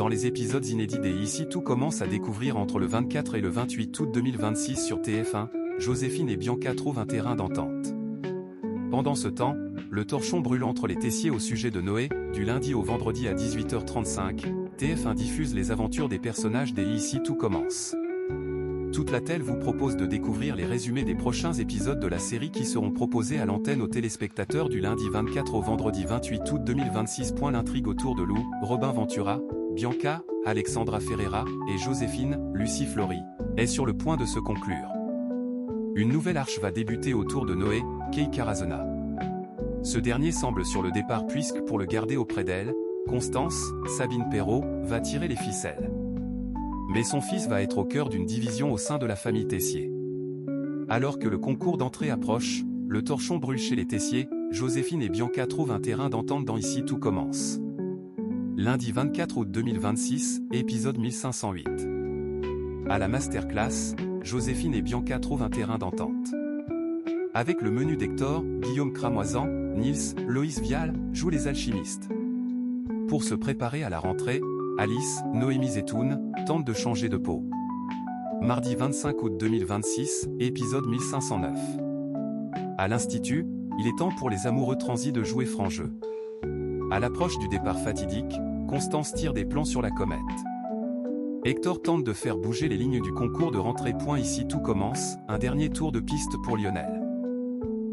dans les épisodes inédits des Ici tout commence à découvrir entre le 24 et le 28 août 2026 sur TF1, Joséphine et Bianca trouvent un terrain d'entente. Pendant ce temps, le torchon brûle entre les Tessiers au sujet de Noé, du lundi au vendredi à 18h35, TF1 diffuse les aventures des personnages des Ici tout commence. Toute la télé vous propose de découvrir les résumés des prochains épisodes de la série qui seront proposés à l'antenne aux téléspectateurs du lundi 24 au vendredi 28 août 2026. L'intrigue autour de Lou, Robin Ventura, Bianca, Alexandra Ferreira, et Joséphine, Lucie Flory, est sur le point de se conclure. Une nouvelle arche va débuter autour de Noé, Kei Karazena. Ce dernier semble sur le départ puisque pour le garder auprès d'elle, Constance, Sabine Perrault, va tirer les ficelles. Mais son fils va être au cœur d'une division au sein de la famille Tessier. Alors que le concours d'entrée approche, le torchon brûle chez les Tessier, Joséphine et Bianca trouvent un terrain d'entente dans Ici tout commence. Lundi 24 août 2026, épisode 1508. À la masterclass, Joséphine et Bianca trouvent un terrain d'entente. Avec le menu d'Hector, Guillaume Cramoisan, Nils, Loïs Vial, jouent les alchimistes. Pour se préparer à la rentrée, Alice, Noémie Zetoun, tente de changer de peau. Mardi 25 août 2026, épisode 1509. À l'Institut, il est temps pour les amoureux transis de jouer franc jeu. À l'approche du départ fatidique, Constance tire des plans sur la comète. Hector tente de faire bouger les lignes du concours de rentrée. Ici tout commence, un dernier tour de piste pour Lionel.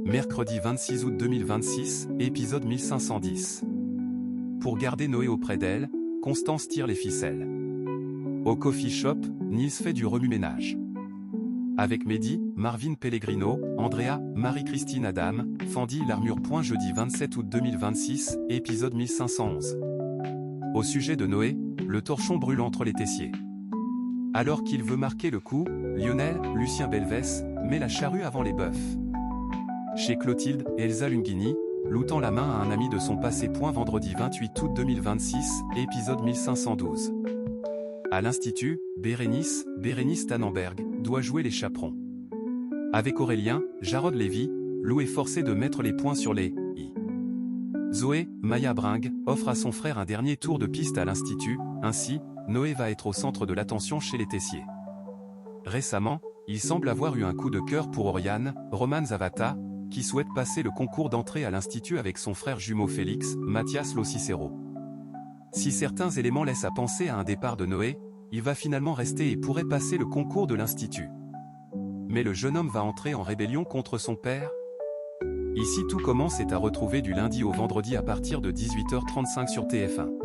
Mercredi 26 août 2026, épisode 1510. Pour garder Noé auprès d'elle, Constance tire les ficelles. Au coffee shop, Nils fait du remue-ménage. Avec Mehdi, Marvin Pellegrino, Andrea, Marie-Christine Adam, Fendi l'armure. Jeudi 27 août 2026, épisode 1511. Au sujet de Noé, le torchon brûle entre les Tessiers. Alors qu'il veut marquer le coup, Lionel, Lucien Belvès, met la charrue avant les bœufs. Chez Clotilde, Elsa Lunghini, Lou tend la main à un ami de son passé. Vendredi 28 août 2026, épisode 1512. À l'Institut, Bérénice Tannenberg, doit jouer les chaperons. Avec Aurélien, Jarod Lévy, Lou est forcé de mettre les points sur les i. Zoé, Maya Bring, offre à son frère un dernier tour de piste à l'Institut, ainsi, Noé va être au centre de l'attention chez les Tessiers. Récemment, il semble avoir eu un coup de cœur pour Oriane, Romane Zavata, qui souhaite passer le concours d'entrée à l'Institut avec son frère jumeau Félix, Mathias Locicero. Si certains éléments laissent à penser à un départ de Noé, il va finalement rester et pourrait passer le concours de l'Institut. Mais le jeune homme va entrer en rébellion contre son père. Ici tout commence est à retrouver du lundi au vendredi à partir de 18h35 sur TF1.